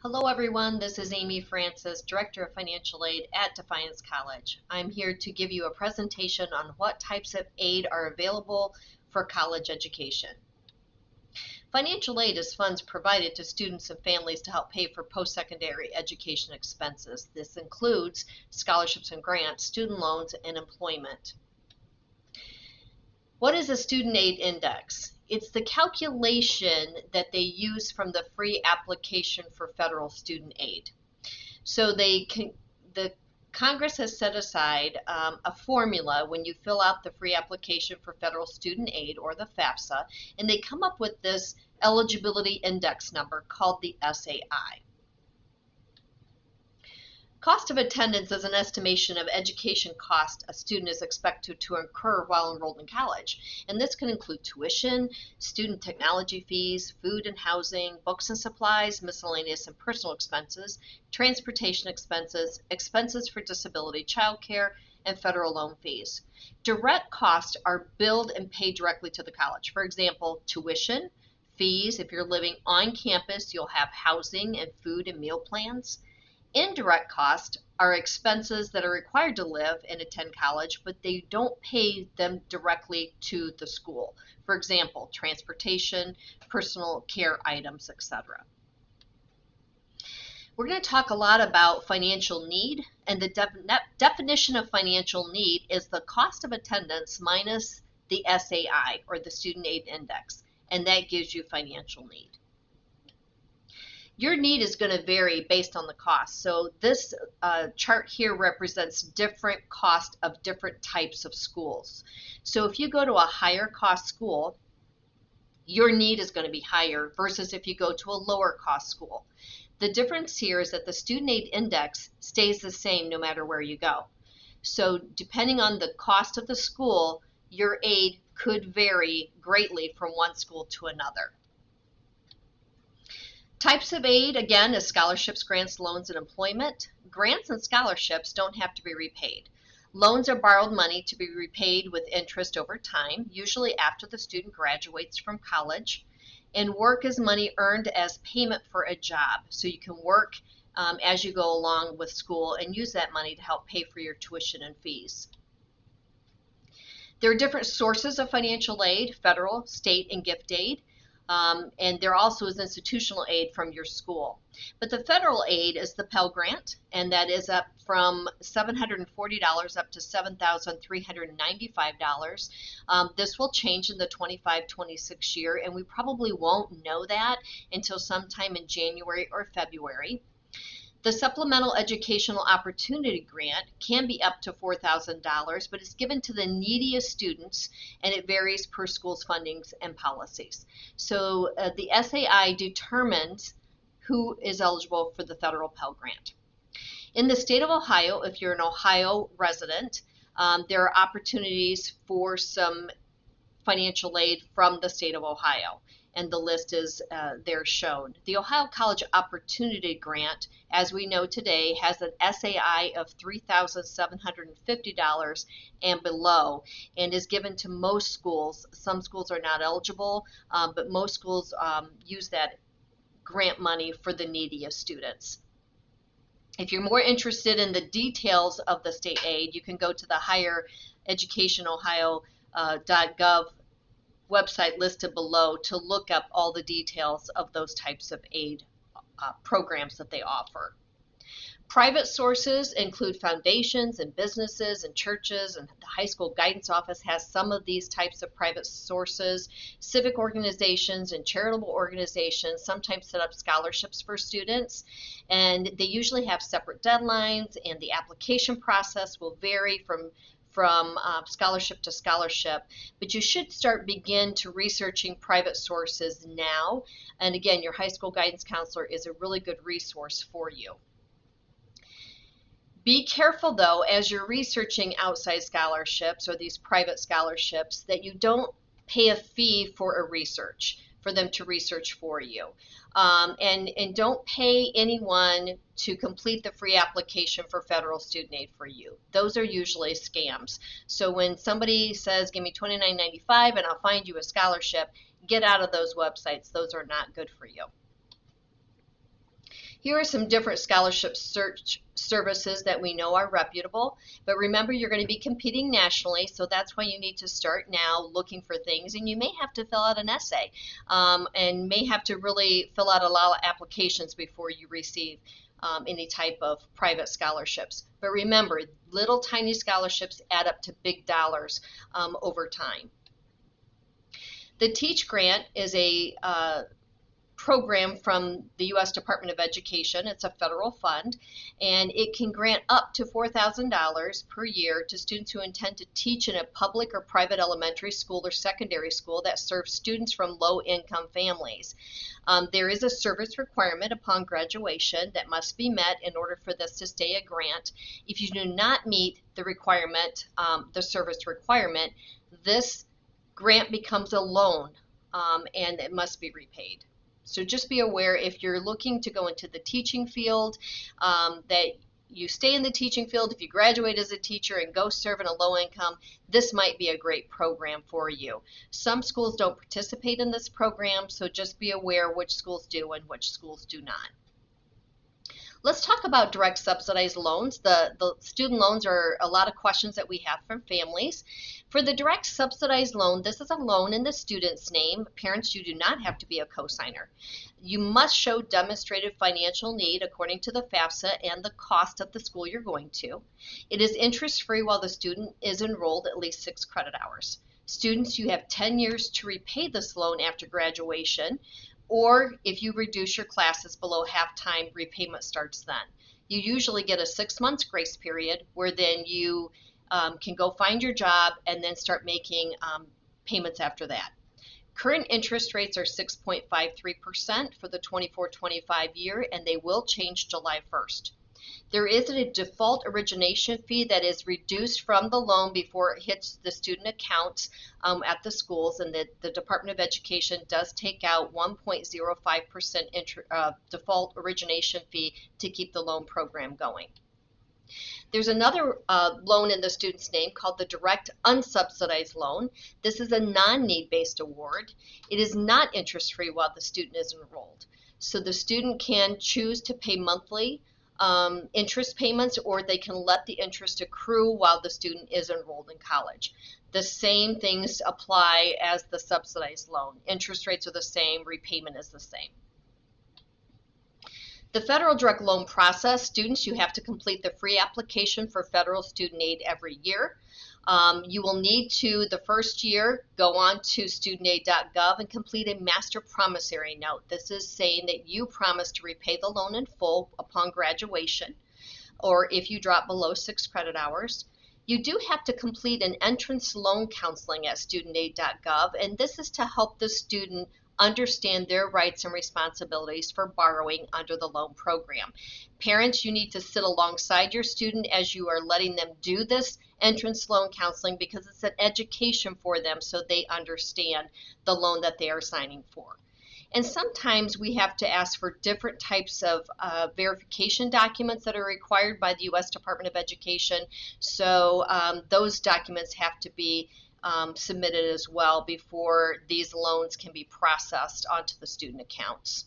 Hello everyone, this is Amy Francis, Director of Financial Aid at Defiance College. I'm here to give you a presentation on what types of aid are available for college education. Financial aid is funds provided to students and families to help pay for post-secondary education expenses. This includes scholarships and grants, student loans, and employment. What is a student aid index? It's the calculation that they use from the free application for federal student aid. So the Congress has set aside a formula when you fill out the free application for federal student aid, or the FAFSA, and they come up with this eligibility index number called the SAI. Cost of attendance is an estimation of education cost a student is expected to incur while enrolled in college. And this can include tuition, student technology fees, food and housing, books and supplies, miscellaneous and personal expenses, transportation expenses, expenses for disability, child care, and federal loan fees. Direct costs are billed and paid directly to the college. For example, tuition, fees. If you're living on campus, you'll have housing and food and meal plans. Indirect costs are expenses that are required to live and attend college, but they don't pay them directly to the school. For example, transportation, personal care items, etc. We're going to talk a lot about financial need, and the definition of financial need is the cost of attendance minus the SAI, or the Student Aid Index, and that gives you financial need. Your need is going to vary based on the cost. So this chart here represents different cost of different types of schools. So if you go to a higher cost school, your need is going to be higher versus if you go to a lower cost school. The difference here is that the student aid index stays the same no matter where you go. So depending on the cost of the school, your aid could vary greatly from one school to another. Types of aid, again, is scholarships, grants, loans, and employment. Grants and scholarships don't have to be repaid. Loans are borrowed money to be repaid with interest over time, usually after the student graduates from college. And work is money earned as payment for a job. So you can work as you go along with school and use that money to help pay for your tuition and fees. There are different sources of financial aid: federal, state, and gift aid. And there also is institutional aid from your school. But the federal aid is the Pell Grant, and that is up from $740 up to $7,395. This will change in the 25-26 year, and we probably won't know that until sometime in January or February. The Supplemental Educational Opportunity Grant can be up to $4,000, but it's given to the neediest students, and it varies per school's fundings and policies. So the SAI determines who is eligible for the federal Pell Grant. In the state of Ohio, if you're an Ohio resident, there are opportunities for some financial aid from the state of Ohio, and the list is there shown. The Ohio College Opportunity Grant, as we know today, has an SAI of $3,750 and below, and is given to most schools. Some schools are not eligible, but most schools use that grant money for the neediest students. If you're more interested in the details of the state aid, you can go to the highereducationohio.gov website listed below to look up all the details of those types of aid programs that they offer. Private sources include foundations and businesses and churches, and the high school guidance office has some of these types of private sources. Civic organizations and charitable organizations sometimes set up scholarships for students, and they usually have separate deadlines, and the application process will vary from scholarship to scholarship, but you should begin to researching private sources now. And again, your high school guidance counselor is a really good resource for you. Be careful though, as you're researching outside scholarships or these private scholarships, that you don't pay a fee for them to research for you. And don't pay anyone to complete the free application for federal student aid for you. Those are usually scams. So when somebody says, give me $29.95 and I'll find you a scholarship, get out of those websites. Those are not good for you. Here are some different scholarship search services that we know are reputable, but remember you're going to be competing nationally, so that's why you need to start now looking for things, and you may have to fill out an essay and may have to really fill out a lot of applications before you receive any type of private scholarships. But remember, little tiny scholarships add up to big dollars over time. The Teach Grant is a program from the U.S. Department of Education. It's a federal fund, and it can grant up to $4,000 per year to students who intend to teach in a public or private elementary school or secondary school that serves students from low-income families. There is a service requirement upon graduation that must be met in order for this to stay a grant. If you do not meet the requirement, the service requirement, this grant becomes a loan and it must be repaid. So just be aware if you're looking to go into the teaching field that you stay in the teaching field. If you graduate as a teacher and go serve in a low income, this might be a great program for you. Some schools don't participate in this program, so just be aware which schools do and which schools do not. Let's talk about direct subsidized loans. The student loans are a lot of questions that we have from families. For the direct subsidized loan, this is a loan in the student's name. Parents, you do not have to be a cosigner. You must show demonstrated financial need according to the FAFSA and the cost of the school you're going to. It is interest-free while the student is enrolled at least 6 credit hours. Students, you have 10 years to repay this loan after graduation, or if you reduce your classes below half-time, repayment starts then. You usually get a 6 months grace period where then you can go find your job and then start making payments after that. Current interest rates are 6.53% for the 24-25 year, and they will change July 1st. There is a default origination fee that is reduced from the loan before it hits the student accounts at the schools, and the Department of Education does take out 1.05% default origination fee to keep the loan program going. There's another loan in the student's name called the Direct Unsubsidized Loan. This is a non-need based award. It is not interest-free while the student is enrolled. So the student can choose to pay monthly interest payments, or they can let the interest accrue while the student is enrolled in college. The same things apply as the subsidized loan. Interest rates are the same, repayment is the same. The federal direct loan process, students, you have to complete the free application for federal student aid every year. You will need to, the first year, go on to studentaid.gov and complete a master promissory note. This is saying that you promise to repay the loan in full upon graduation, or if you drop below 6 credit hours. You do have to complete an entrance loan counseling at studentaid.gov, and this is to help the student understand their rights and responsibilities for borrowing under the loan program. Parents, you need to sit alongside your student as you are letting them do this entrance loan counseling, because it's an education for them so they understand the loan that they are signing for. And sometimes we have to ask for different types of verification documents that are required by the U.S. Department of Education. So those documents have to be submitted as well before these loans can be processed onto the student accounts.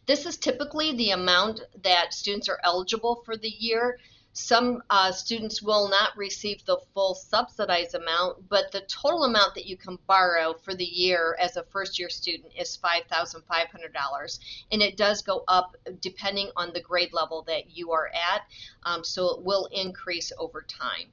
This is typically the amount that students are eligible for the year. Some students will not receive the full subsidized amount, but the total amount that you can borrow for the year as a first-year student is $5,500, and it does go up depending on the grade level that you are at, so it will increase over time.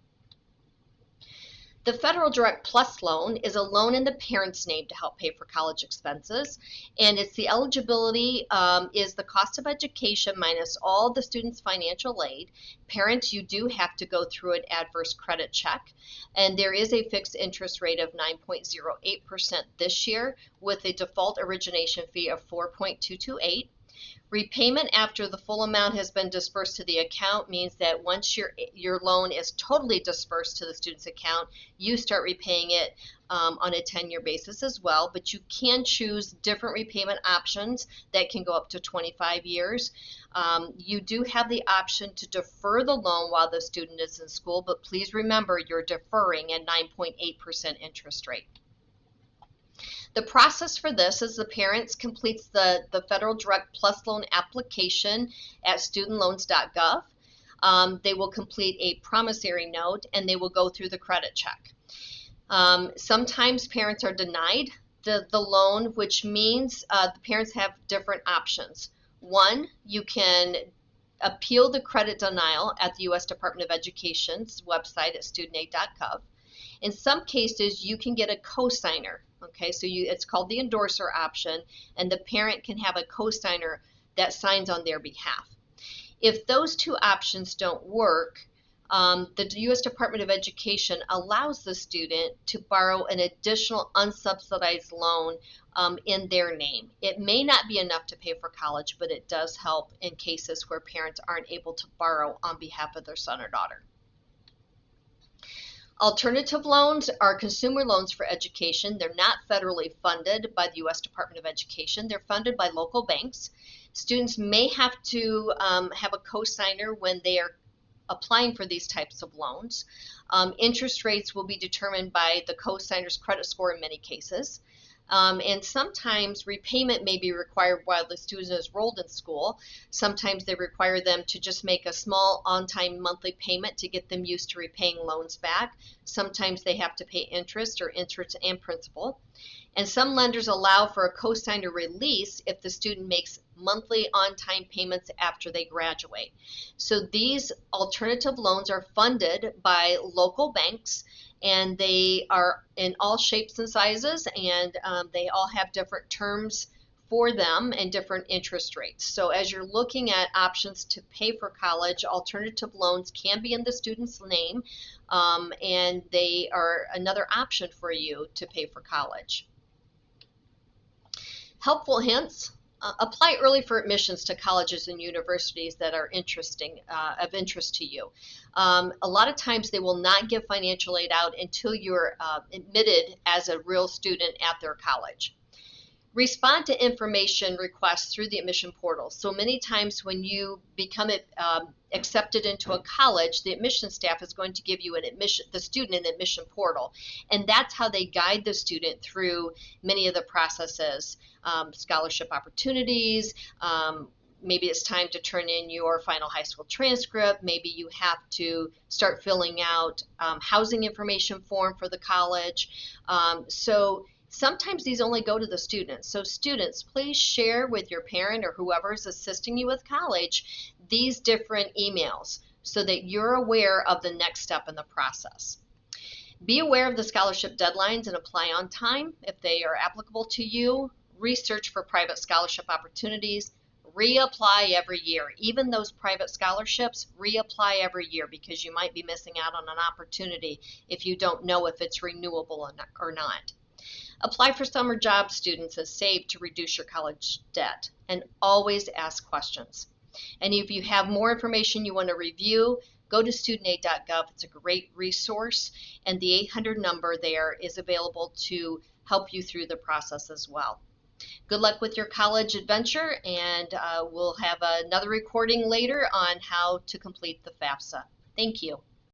The Federal Direct Plus loan is a loan in the parent's name to help pay for college expenses, and it's the eligibility is the cost of education minus all the student's financial aid. Parents, you do have to go through an adverse credit check, and there is a fixed interest rate of 9.08% this year with a default origination fee of 4.228. Repayment after the full amount has been dispersed to the account means that once your loan is totally dispersed to the student's account, you start repaying it on a 10-year basis as well, but you can choose different repayment options that can go up to 25 years. You do have the option to defer the loan while the student is in school, but please remember you're deferring at 9.8% interest rate. The process for this is the parents completes the Federal Direct Plus Loan application at studentloans.gov. They will complete a promissory note and they will go through the credit check. Sometimes parents are denied the loan, which means the parents have different options. One, you can appeal the credit denial at the U.S. Department of Education's website at studentaid.gov. In some cases, you can get a cosigner. Okay, so it's called the endorser option, and the parent can have a cosigner that signs on their behalf. If those two options don't work, the U.S. Department of Education allows the student to borrow an additional unsubsidized loan in their name. It may not be enough to pay for college, but it does help in cases where parents aren't able to borrow on behalf of their son or daughter. Alternative loans are consumer loans for education. They're not federally funded by the U.S. Department of Education. They're funded by local banks. Students may have to have a cosigner when they are applying for these types of loans. Interest rates will be determined by the cosigner's credit score in many cases. And sometimes repayment may be required while the student is enrolled in school. Sometimes they require them to just make a small on-time monthly payment to get them used to repaying loans back. Sometimes they have to pay interest or interest and principal. And some lenders allow for a cosigner release if the student makes monthly on-time payments after they graduate. So these alternative loans are funded by local banks, and they are in all shapes and sizes, and they all have different terms for them and different interest rates. So as you're looking at options to pay for college, alternative loans can be in the student's name, and they are another option for you to pay for college. Helpful hints. Apply early for admissions to colleges and universities that are of interest to you. A lot of times they will not give financial aid out until you're admitted as a real student at their college. Respond to information requests through the admission portal. So many times when you become accepted into a college, the admission staff is going to give you the student an admission portal, and that's how they guide the student through many of the processes, scholarship opportunities. Maybe it's time to turn in your final high school transcript. Maybe you have to start filling out housing information form for the college. So sometimes these only go to the students. So students, please share with your parent or whoever is assisting you with college these different emails so that you're aware of the next step in the process. Be aware of the scholarship deadlines and apply on time if they are applicable to you. Research for private scholarship opportunities. Reapply every year. Even those private scholarships, reapply every year because you might be missing out on an opportunity if you don't know if it's renewable or not. Apply for summer job students and save to reduce your college debt. And always ask questions. And if you have more information you want to review, go to studentaid.gov. It's a great resource. And the 800 number there is available to help you through the process as well. Good luck with your college adventure, and we'll have another recording later on how to complete the FAFSA. Thank you.